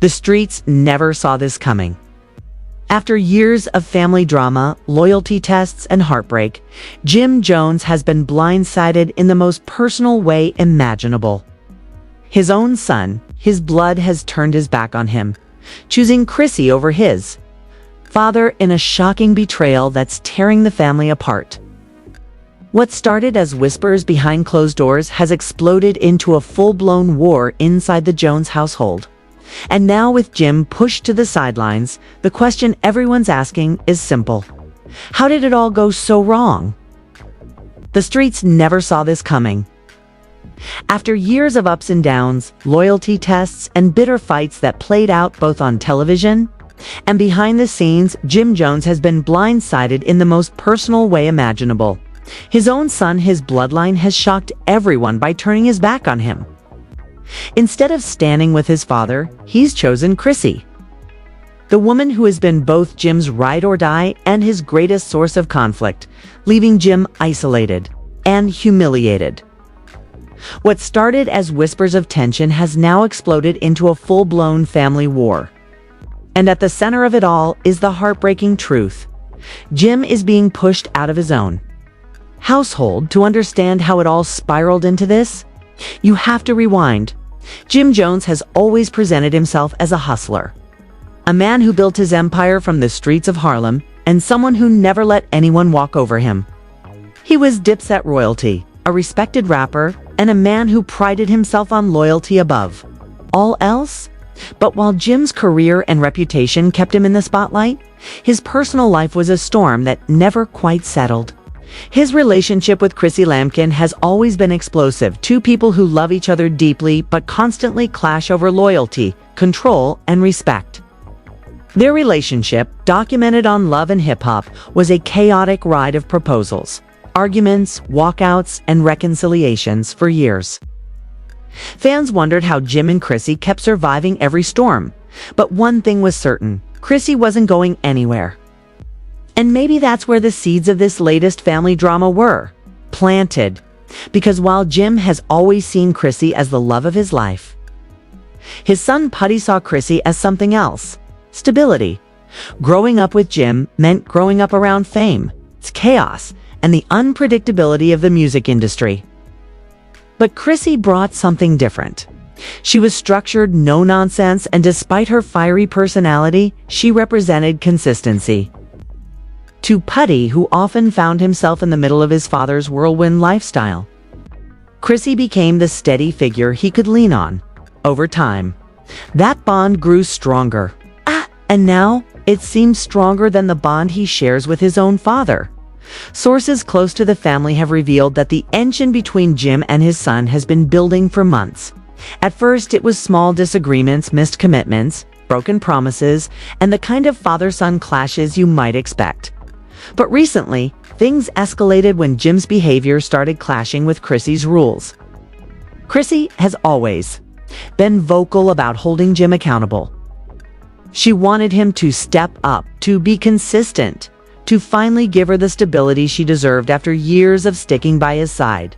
The streets never saw this coming. After years of family drama, loyalty tests, and heartbreak, Jim Jones has been blindsided in the most personal way imaginable. His own son, his blood, has turned his back on him, choosing Chrissy over his father in a shocking betrayal that's tearing the family apart. What started as whispers behind closed doors has exploded into a full-blown war inside the Jones household. And now, with Jim pushed to the sidelines, the question everyone's asking is simple. How did it all go so wrong? The streets never saw this coming. After years of ups and downs, loyalty tests, and bitter fights that played out both on television and behind the scenes, Jim Jones has been blindsided in the most personal way imaginable. His own son, his bloodline, has shocked everyone by turning his back on him. Instead of standing with his father, he's chosen Chrissy, the woman who has been both Jim's ride or die and his greatest source of conflict, leaving Jim isolated and humiliated. What started as whispers of tension has now exploded into a full-blown family war. And at the center of it all is the heartbreaking truth. Jim is being pushed out of his own household. To understand how it all spiraled into this, you have to rewind. Jim Jones has always presented himself as a hustler, a man who built his empire from the streets of Harlem, and someone who never let anyone walk over him. He was Dipset royalty, a respected rapper, and a man who prided himself on loyalty above all else. But while Jim's career and reputation kept him in the spotlight, his personal life was a storm that never quite settled. His relationship with Chrissy Lampkin has always been explosive. Two people who love each other deeply but constantly clash over loyalty, control, and respect. Their relationship, documented on Love and Hip Hop, was a chaotic ride of proposals, arguments, walkouts, and reconciliations for years. Fans wondered how Jim and Chrissy kept surviving every storm. But one thing was certain: Chrissy wasn't going anywhere. And maybe that's where the seeds of this latest family drama were planted. Because while Jim has always seen Chrissy as the love of his life, his son Putty saw Chrissy as something else: stability. Growing up with Jim meant growing up around fame, its chaos, and the unpredictability of the music industry. But Chrissy brought something different. She was structured, no nonsense, and despite her fiery personality, she represented consistency. To Putty, who often found himself in the middle of his father's whirlwind lifestyle, Chrissy became the steady figure he could lean on. Over time, that bond grew stronger. And now, it seems stronger than the bond he shares with his own father. Sources close to the family have revealed that the tension between Jim and his son has been building for months. At first, it was small disagreements, missed commitments, broken promises, and the kind of father-son clashes you might expect. But recently, things escalated when Jim's behavior started clashing with Chrissy's rules. Chrissy has always been vocal about holding Jim accountable. She wanted him to step up, to be consistent, to finally give her the stability she deserved after years of sticking by his side.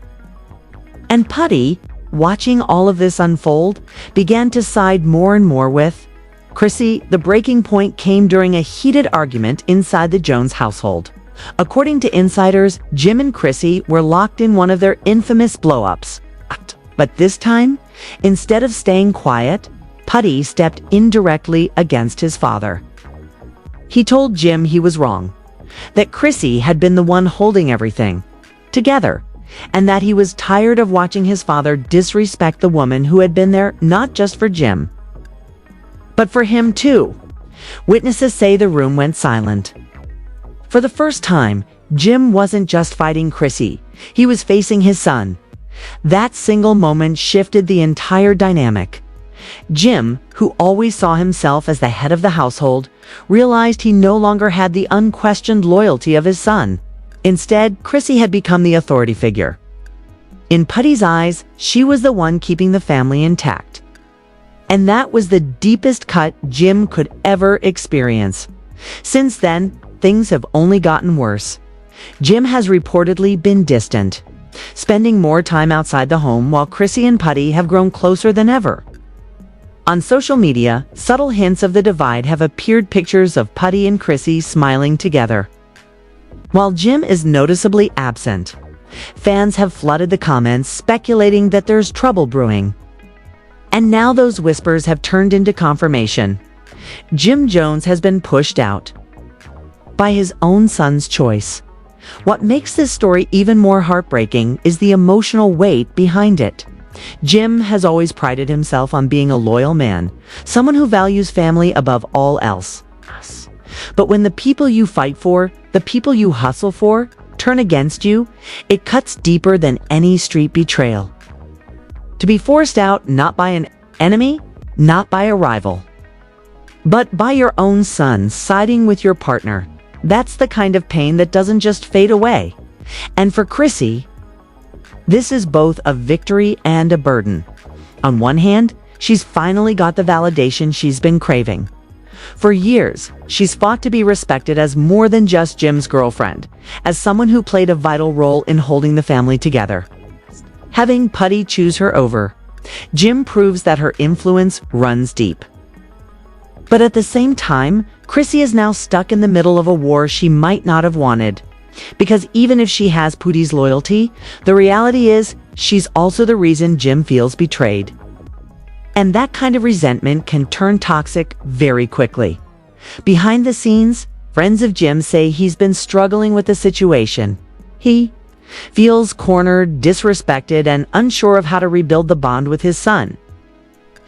And Putty, watching all of this unfold, began to side more and more with Chrissy. The breaking point came during a heated argument inside the Jones household. According to insiders, Jim and Chrissy were locked in one of their infamous blow-ups. But this time, instead of staying quiet, Putty stepped indirectly against his father. He told Jim he was wrong, that Chrissy had been the one holding everything together, and that he was tired of watching his father disrespect the woman who had been there not just for Jim, but for him too. Witnesses say the room went silent. For the first time, Jim wasn't just fighting Chrissy, he was facing his son. That single moment shifted the entire dynamic. Jim, who always saw himself as the head of the household, realized he no longer had the unquestioned loyalty of his son. Instead, Chrissy had become the authority figure. In Putty's eyes, she was the one keeping the family intact. And that was the deepest cut Jim could ever experience. Since then, things have only gotten worse. Jim has reportedly been distant, spending more time outside the home, while Chrissy and Putty have grown closer than ever. On social media, subtle hints of the divide have appeared, pictures of Putty and Chrissy smiling together. While Jim is noticeably absent, fans have flooded the comments speculating that there's trouble brewing. And now those whispers have turned into confirmation. Jim Jones has been pushed out by his own son's choice. What makes this story even more heartbreaking is the emotional weight behind it. Jim has always prided himself on being a loyal man, someone who values family above all else. But when the people you fight for, the people you hustle for, turn against you, it cuts deeper than any street betrayal. To be forced out not by an enemy, not by a rival, but by your own son siding with your partner, that's the kind of pain that doesn't just fade away. And for Chrissy, this is both a victory and a burden. On one hand, she's finally got the validation she's been craving. For years, she's fought to be respected as more than just Jim's girlfriend, as someone who played a vital role in holding the family together. Having Putty choose her over, Jim proves that her influence runs deep. But at the same time, Chrissy is now stuck in the middle of a war she might not have wanted. Because even if she has Putty's loyalty, the reality is she's also the reason Jim feels betrayed. And that kind of resentment can turn toxic very quickly. Behind the scenes, friends of Jim say he's been struggling with the situation. He feels cornered, disrespected, and unsure of how to rebuild the bond with his son.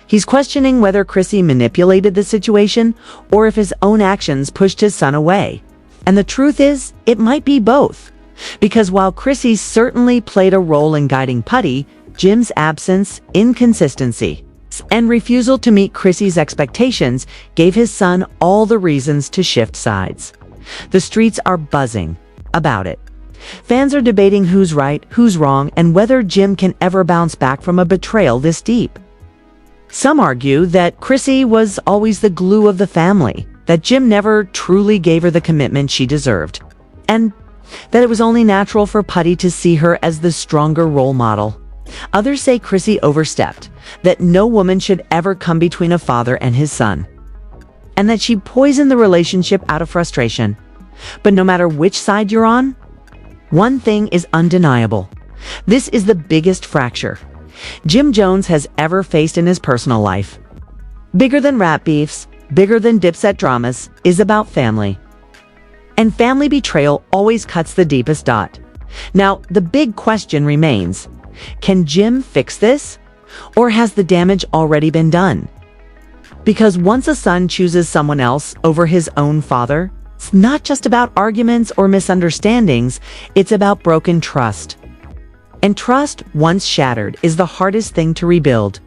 He's questioning whether Chrissy manipulated the situation or if his own actions pushed his son away. And the truth is, it might be both. Because while Chrissy certainly played a role in guiding Putty, Jim's absence, inconsistency, and refusal to meet Chrissy's expectations gave his son all the reasons to shift sides. The streets are buzzing about it. Fans are debating who's right, who's wrong, and whether Jim can ever bounce back from a betrayal this deep. Some argue that Chrissy was always the glue of the family, that Jim never truly gave her the commitment she deserved, and that it was only natural for Putty to see her as the stronger role model. Others say Chrissy overstepped, that no woman should ever come between a father and his son, and that she poisoned the relationship out of frustration. But no matter which side you're on, one thing is undeniable. This is the biggest fracture Jim Jones has ever faced in his personal life. Bigger than rap beefs, bigger than Dipset dramas, is about family. And family betrayal always cuts the deepest dot. Now, the big question remains, can Jim fix this? Or has the damage already been done? Because once a son chooses someone else over his own father, it's not just about arguments or misunderstandings, it's about broken trust. And trust, once shattered, is the hardest thing to rebuild.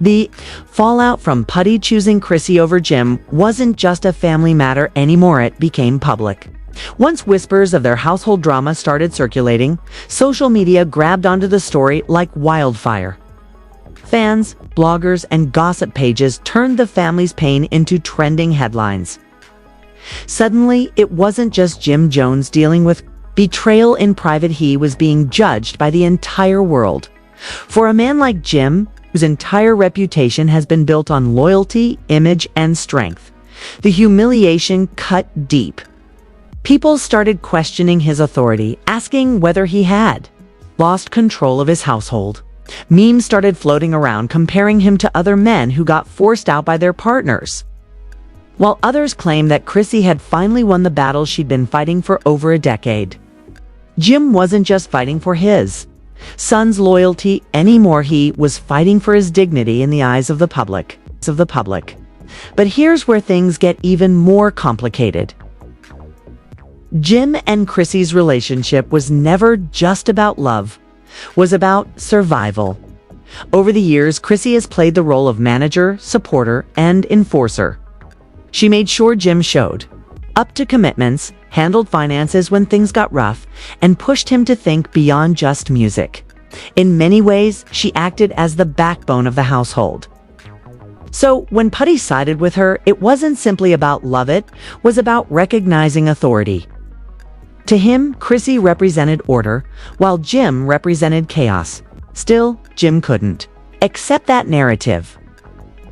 The fallout from Putty choosing Chrissy over Jim wasn't just a family matter anymore, it became public. Once whispers of their household drama started circulating, social media grabbed onto the story like wildfire. Fans, bloggers, and gossip pages turned the family's pain into trending headlines. Suddenly, it wasn't just Jim Jones dealing with betrayal in private, he was being judged by the entire world. For a man like Jim, whose entire reputation has been built on loyalty, image, and strength, the humiliation cut deep. People started questioning his authority, asking whether he had lost control of his household. Memes started floating around comparing him to other men who got forced out by their partners, while others claimed that Chrissy had finally won the battle she'd been fighting for over a decade. Jim wasn't just fighting for his son's loyalty anymore, he was fighting for his dignity in the eyes of the public. But here's where things get even more complicated. Jim and Chrissy's relationship was never just about love, was about survival. Over the years, Chrissy has played the role of manager, supporter, and enforcer. She made sure Jim showed up to commitments, handled finances when things got rough, and pushed him to think beyond just music. In many ways, she acted as the backbone of the household. So when Putty sided with her, it wasn't simply about love, it was about recognizing authority. To him, Chrissy represented order, while Jim represented chaos. Still, Jim couldn't accept that narrative.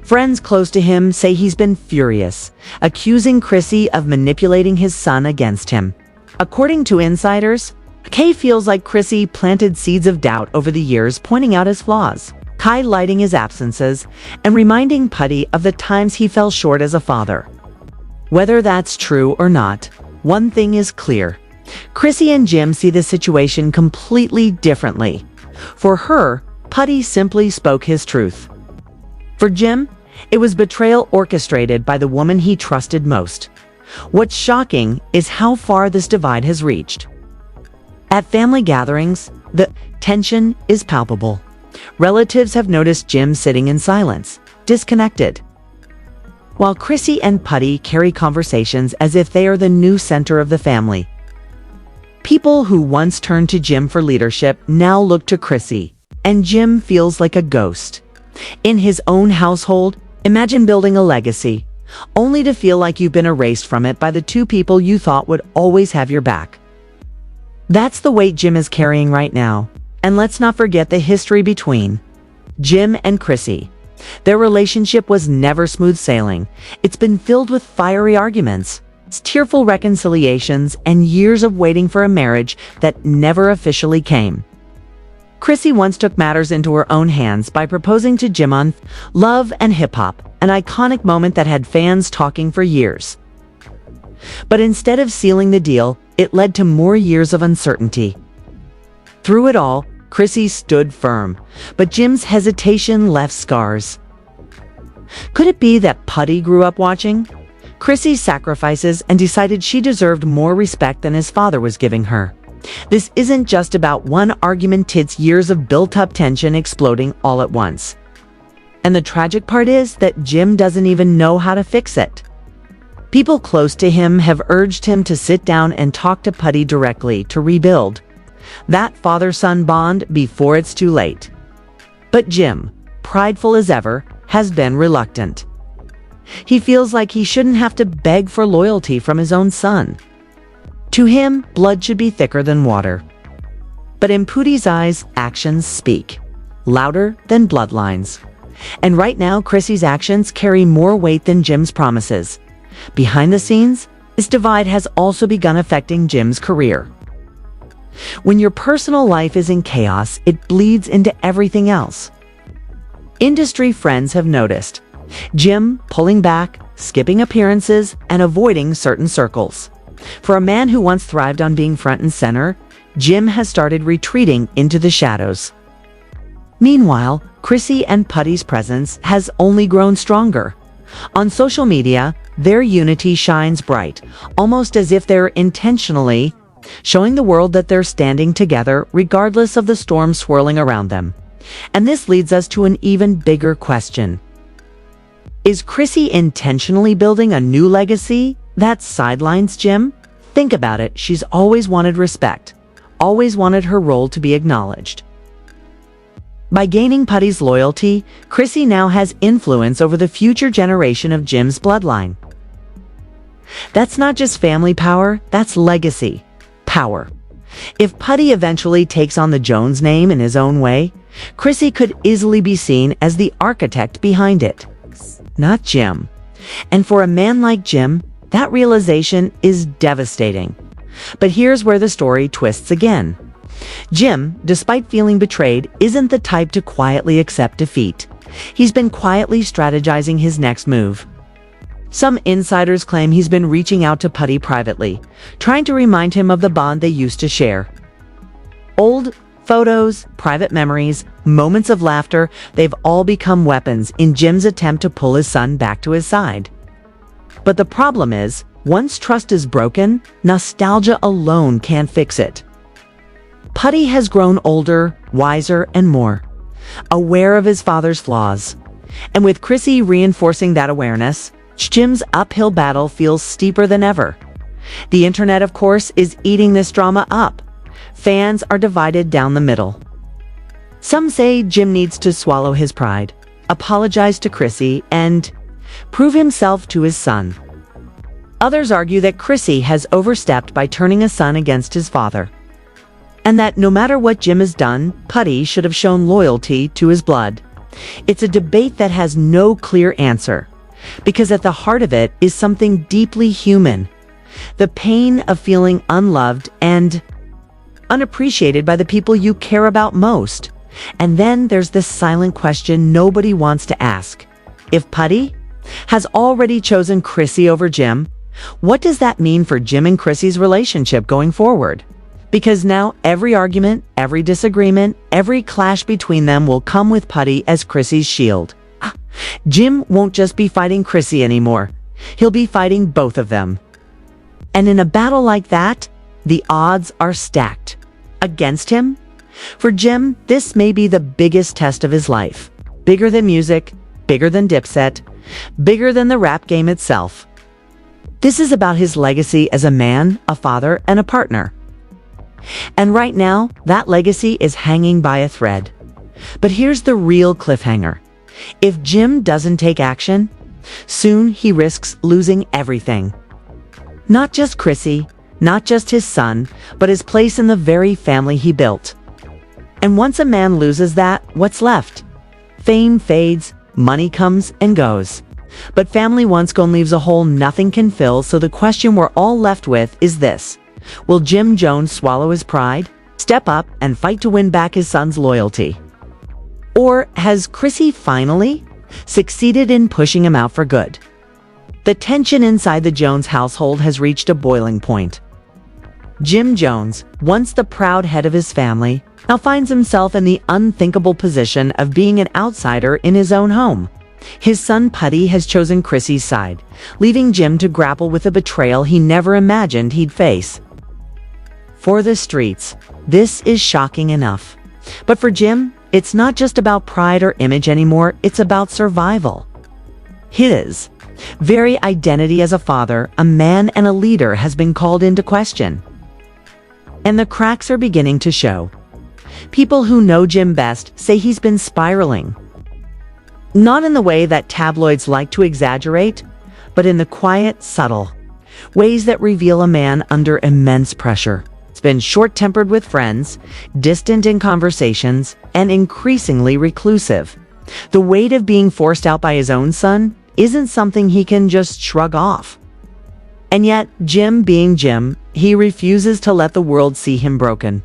Friends close to him say he's been furious, accusing Chrissy of manipulating his son against him. According to insiders, Kay feels like Chrissy planted seeds of doubt over the years, pointing out his flaws, highlighting his absences, and reminding Putty of the times he fell short as a father. Whether that's true or not, one thing is clear. Chrissy and Jim see the situation completely differently. For her, Putty simply spoke his truth. For Jim, it was betrayal orchestrated by the woman he trusted most. What's shocking is how far this divide has reached. At family gatherings, the tension is palpable. Relatives have noticed Jim sitting in silence, disconnected, while Chrissy and Putty carry conversations as if they are the new center of the family. People who once turned to Jim for leadership now look to Chrissy, and Jim feels like a ghost. In his own household, imagine building a legacy, only to feel like you've been erased from it by the two people you thought would always have your back. That's the weight Jim is carrying right now. And let's not forget the history between Jim and Chrissy. Their relationship was never smooth sailing. It's been filled with fiery arguments, tearful reconciliations, and years of waiting for a marriage that never officially came. Chrissy once took matters into her own hands by proposing to Jim on Love and Hip Hop, an iconic moment that had fans talking for years. But instead of sealing the deal, it led to more years of uncertainty. Through it all, Chrissy stood firm, but Jim's hesitation left scars. Could it be that Putty grew up watching Chrissy's sacrifices and decided she deserved more respect than his father was giving her? This isn't just about one argument, it's years of built-up tension exploding all at once. And the tragic part is that Jim doesn't even know how to fix it. People close to him have urged him to sit down and talk to Putty directly to rebuild that father-son bond before it's too late. But Jim, prideful as ever, has been reluctant. He feels like he shouldn't have to beg for loyalty from his own son. To him, blood should be thicker than water. But in Putty's eyes, actions speak, louder than bloodlines. And right now, Chrissy's actions carry more weight than Jim's promises. Behind the scenes, this divide has also begun affecting Jim's career. When your personal life is in chaos, it bleeds into everything else. Industry friends have noticed Jim pulling back, skipping appearances, and avoiding certain circles. For a man who once thrived on being front and center, Jim has started retreating into the shadows. Meanwhile, Chrissy and Putty's presence has only grown stronger. On social media, their unity shines bright, almost as if they're intentionally showing the world that they're standing together regardless of the storm swirling around them. And this leads us to an even bigger question. Is Chrissy intentionally building a new legacy that sidelines Jim? Think about it. She's always wanted respect, always wanted her role to be acknowledged. By gaining Putty's loyalty, Chrissy now has influence over the future generation of Jim's bloodline. That's not just family power, that's legacy power. If Putty eventually takes on the Jones name in his own way, Chrissy could easily be seen as the architect behind it, not Jim. And for a man like Jim, that realization is devastating. But here's where the story twists again. Jim, despite feeling betrayed, isn't the type to quietly accept defeat. He's been quietly strategizing his next move. Some insiders claim he's been reaching out to Putty privately, trying to remind him of the bond they used to share. Old photos, private memories, moments of laughter, they've all become weapons in Jim's attempt to pull his son back to his side. But the problem is, once trust is broken, nostalgia alone can't fix it. Putty has grown older, wiser, and more aware of his father's flaws. And with Chrissy reinforcing that awareness, Jim's uphill battle feels steeper than ever. The internet, of course, is eating this drama up. Fans are divided down the middle. Some say Jim needs to swallow his pride, apologize to Chrissy, and prove himself to his son. Others argue that Chrissy has overstepped by turning a son against his father, and that no matter what Jim has done, Putty should have shown loyalty to his blood. It's a debate that has no clear answer, because at the heart of it is something deeply human: the pain of feeling unloved and unappreciated by the people you care about most. And then there's this silent question nobody wants to ask. If Putty has already chosen Chrissy over Jim, what does that mean for Jim and Chrissy's relationship going forward? Because now every argument, every disagreement, every clash between them will come with Putty as Chrissy's shield. Jim won't just be fighting Chrissy anymore. He'll be fighting both of them. And in a battle like that, the odds are stacked against him. For Jim, this may be the biggest test of his life. Bigger than music, bigger than Dipset, bigger than the rap game itself. This is about his legacy as a man, a father, and a partner. And right now, that legacy is hanging by a thread. But here's the real cliffhanger. If Jim doesn't take action, soon he risks losing everything. Not just Chrissy, not just his son, but his place in the very family he built. And once a man loses that, what's left? Fame fades, money comes and goes. But family once gone leaves a hole nothing can fill, so the question we're all left with is this: will Jim Jones swallow his pride, step up, and fight to win back his son's loyalty? Or has Chrissy finally succeeded in pushing him out for good? The tension inside the Jones household has reached a boiling point. Jim Jones, once the proud head of his family, now finds himself in the unthinkable position of being an outsider in his own home. His son Putty has chosen Chrissy's side, leaving Jim to grapple with a betrayal he never imagined he'd face. For the streets, this is shocking enough. But for Jim, it's not just about pride or image anymore, it's about survival. His very identity as a father, a man, and a leader has been called into question. And the cracks are beginning to show. People who know Jim best say he's been spiraling. Not in the way that tabloids like to exaggerate, but in the quiet, subtle ways that reveal a man under immense pressure. He's been short-tempered with friends, distant in conversations, and increasingly reclusive. The weight of being forced out by his own son isn't something he can just shrug off. And yet, Jim being Jim, he refuses to let the world see him broken.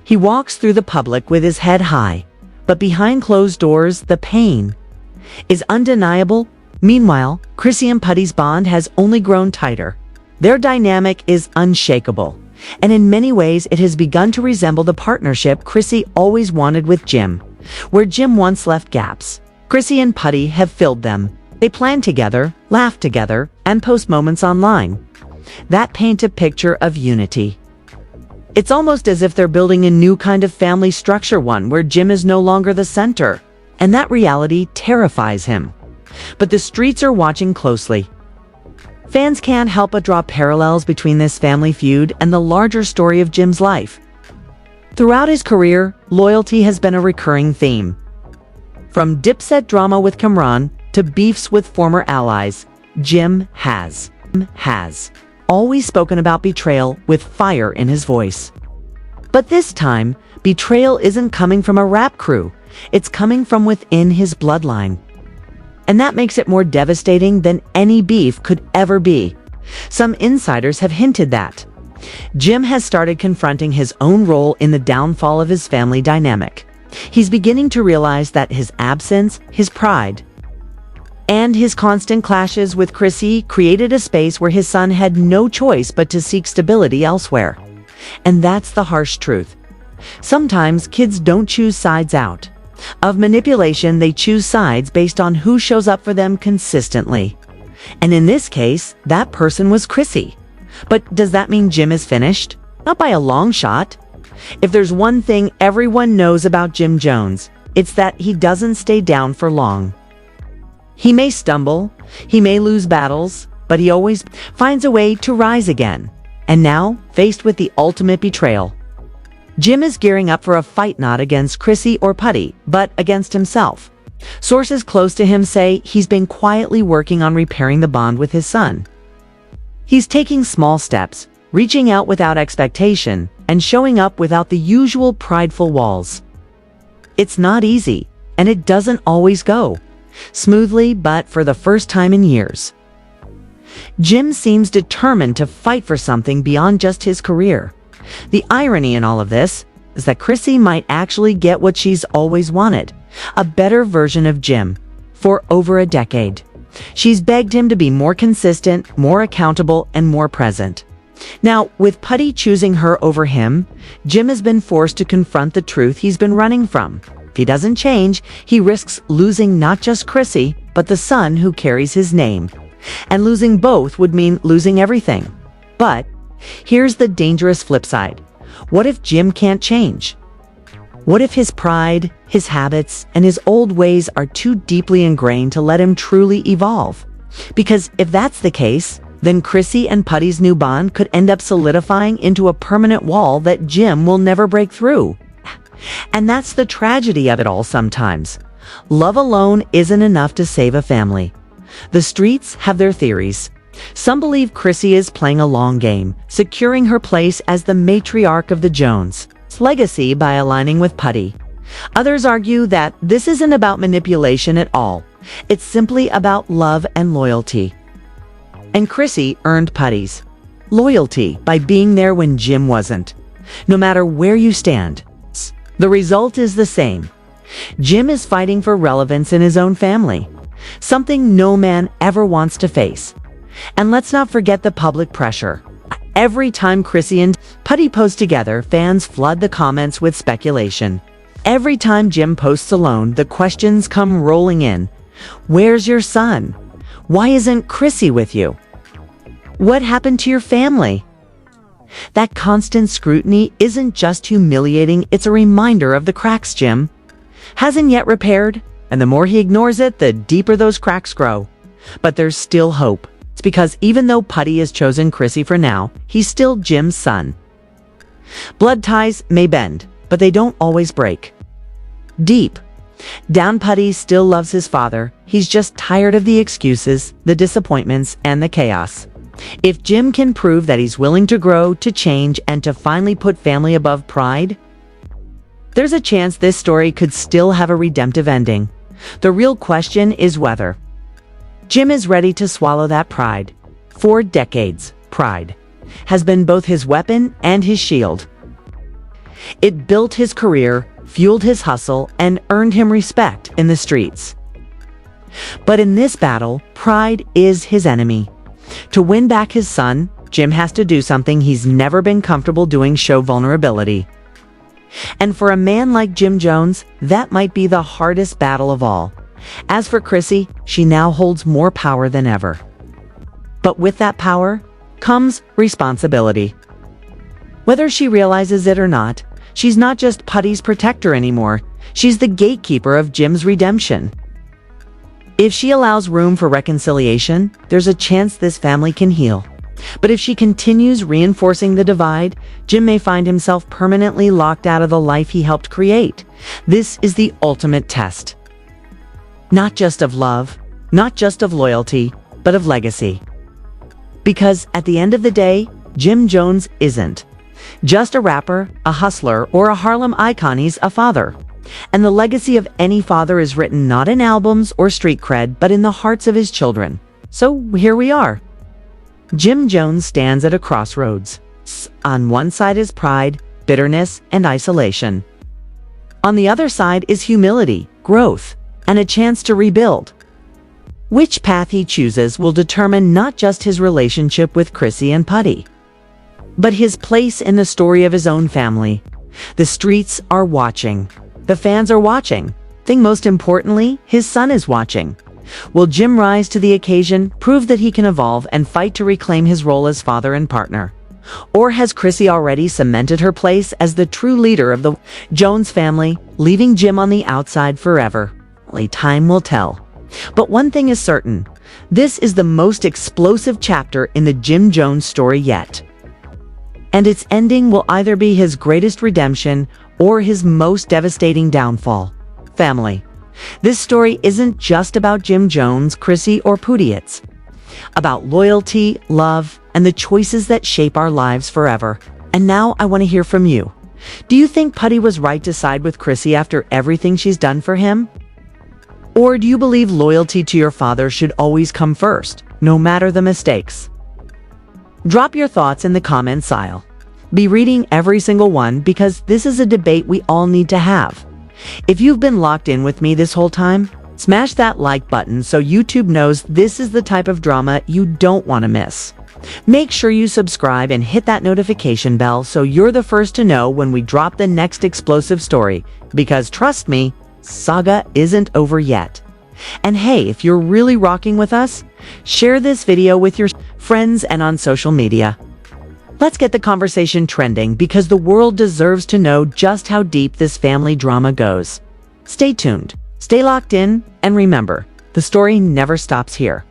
He walks through the public with his head high, but behind closed doors, the pain is undeniable. Meanwhile, Chrissy and Putty's bond has only grown tighter. Their dynamic is unshakable, and in many ways it has begun to resemble the partnership Chrissy always wanted with Jim. Where Jim once left gaps, Chrissy and Putty have filled them. They plan together, laugh together, and post moments online that paint a picture of unity. It's almost as if they're building a new kind of family structure, one where Jim is no longer the center, and that reality terrifies him. But the streets are watching closely. Fans can't help but draw parallels between this family feud and the larger story of Jim's life. Throughout his career, loyalty has been a recurring theme. From Dipset drama with Kamran to beefs with former allies, Jim has always spoken about betrayal with fire in his voice. But this time, betrayal isn't coming from a rap crew. It's coming from within his bloodline. And that makes it more devastating than any beef could ever be. Some insiders have hinted that Jim has started confronting his own role in the downfall of his family dynamic. He's beginning to realize that his absence, his pride, and his constant clashes with Chrissy created a space where his son had no choice but to seek stability elsewhere. And that's the harsh truth. Sometimes kids don't choose sides out of manipulation, they choose sides based on who shows up for them consistently. And in this case, that person was Chrissy. But does that mean Jim is finished? Not by a long shot. If there's one thing everyone knows about Jim Jones, it's that he doesn't stay down for long. He may stumble, he may lose battles, but he always finds a way to rise again. And now, faced with the ultimate betrayal, Jim is gearing up for a fight not against Chrissy or Putty, but against himself. Sources close to him say he's been quietly working on repairing the bond with his son. He's taking small steps, reaching out without expectation, and showing up without the usual prideful walls. It's not easy, and it doesn't always go smoothly, but for the first time in years, Jim seems determined to fight for something beyond just his career. The irony in all of this is that Chrissy might actually get what she's always wanted, a better version of Jim. For over a decade, she's begged him to be more consistent, more accountable, and more present. Now, with Putty choosing her over him, Jim has been forced to confront the truth he's been running from. If he doesn't change, he risks losing not just Chrissy, but the son who carries his name. And losing both would mean losing everything. But here's the dangerous flip side. What if Jim can't change? What if his pride, his habits, and his old ways are too deeply ingrained to let him truly evolve? Because if that's the case, then Chrissy and Putty's new bond could end up solidifying into a permanent wall that Jim will never break through. And that's the tragedy of it all sometimes. Love alone isn't enough to save a family. The streets have their theories. Some believe Chrissy is playing a long game, securing her place as the matriarch of the Jones' legacy by aligning with Putty. Others argue that this isn't about manipulation at all. It's simply about love and loyalty. And Chrissy earned Putty's loyalty by being there when Jim wasn't. No matter where you stand, the result is the same. Jim is fighting for relevance in his own family, something no man ever wants to face. And let's not forget the public pressure. Every time Chrissy and Putty post together, fans flood the comments with speculation. Every time Jim posts alone, the questions come rolling in. Where's your son? Why isn't Chrissy with you? What happened to your family? That constant scrutiny isn't just humiliating, it's a reminder of the cracks Jim hasn't yet repaired, and the more he ignores it, the deeper those cracks grow. But there's still hope. It's because even though Putty has chosen Chrissy for now, he's still Jim's son. Blood ties may bend, but they don't always break. Deep down, Putty still loves his father. He's just tired of the excuses, the disappointments, and the chaos. If Jim can prove that he's willing to grow, to change, and to finally put family above pride, there's a chance this story could still have a redemptive ending. The real question is whether Jim is ready to swallow that pride. For decades, pride has been both his weapon and his shield. It built his career, fueled his hustle, and earned him respect in the streets. But in this battle, pride is his enemy. To win back his son, Jim has to do something he's never been comfortable doing: show vulnerability. And for a man like Jim Jones, that might be the hardest battle of all. As for Chrissy, she now holds more power than ever. But with that power comes responsibility. Whether she realizes it or not, she's not just Putty's protector anymore. She's the gatekeeper of Jim's redemption. If she allows room for reconciliation, there's a chance this family can heal. But if she continues reinforcing the divide, Jim may find himself permanently locked out of the life he helped create. This is the ultimate test. Not just of love, not just of loyalty, but of legacy. Because at the end of the day, Jim Jones isn't just a rapper, a hustler, or a Harlem icon. He's a father. And the legacy of any father is written not in albums or street cred, but in the hearts of his children. So here we are. Jim Jones stands at a crossroads. On one side is pride, bitterness, and isolation. On the other side is humility, growth, and a chance to rebuild. Which path he chooses will determine not just his relationship with Chrissy and Putty, but his place in the story of his own family. The streets are watching. The fans are watching. I think most importantly, his son is watching. Will Jim rise to the occasion, prove that he can evolve, and fight to reclaim his role as father and partner? Or has Chrissy already cemented her place as the true leader of the Jones family, leaving Jim on the outside forever? Only time will tell. But one thing is certain. This is the most explosive chapter in the Jim Jones story yet. And its ending will either be his greatest redemption or his most devastating downfall. Family. This story isn't just about Jim Jones, Chrissy, or Putty. It's about loyalty, love, and the choices that shape our lives forever. And now I want to hear from you. Do you think Putty was right to side with Chrissy after everything she's done for him? Or do you believe loyalty to your father should always come first, no matter the mistakes? Drop your thoughts in the comments aisle. Be reading every single one because this is a debate we all need to have. If you've been locked in with me this whole time, smash that like button so YouTube knows this is the type of drama you don't want to miss. Make sure you subscribe and hit that notification bell so you're the first to know when we drop the next explosive story, because trust me, saga isn't over yet. And hey, if you're really rocking with us, share this video with your friends and on social media. Let's get the conversation trending because the world deserves to know just how deep this family drama goes. Stay tuned, stay locked in, and remember, the story never stops here.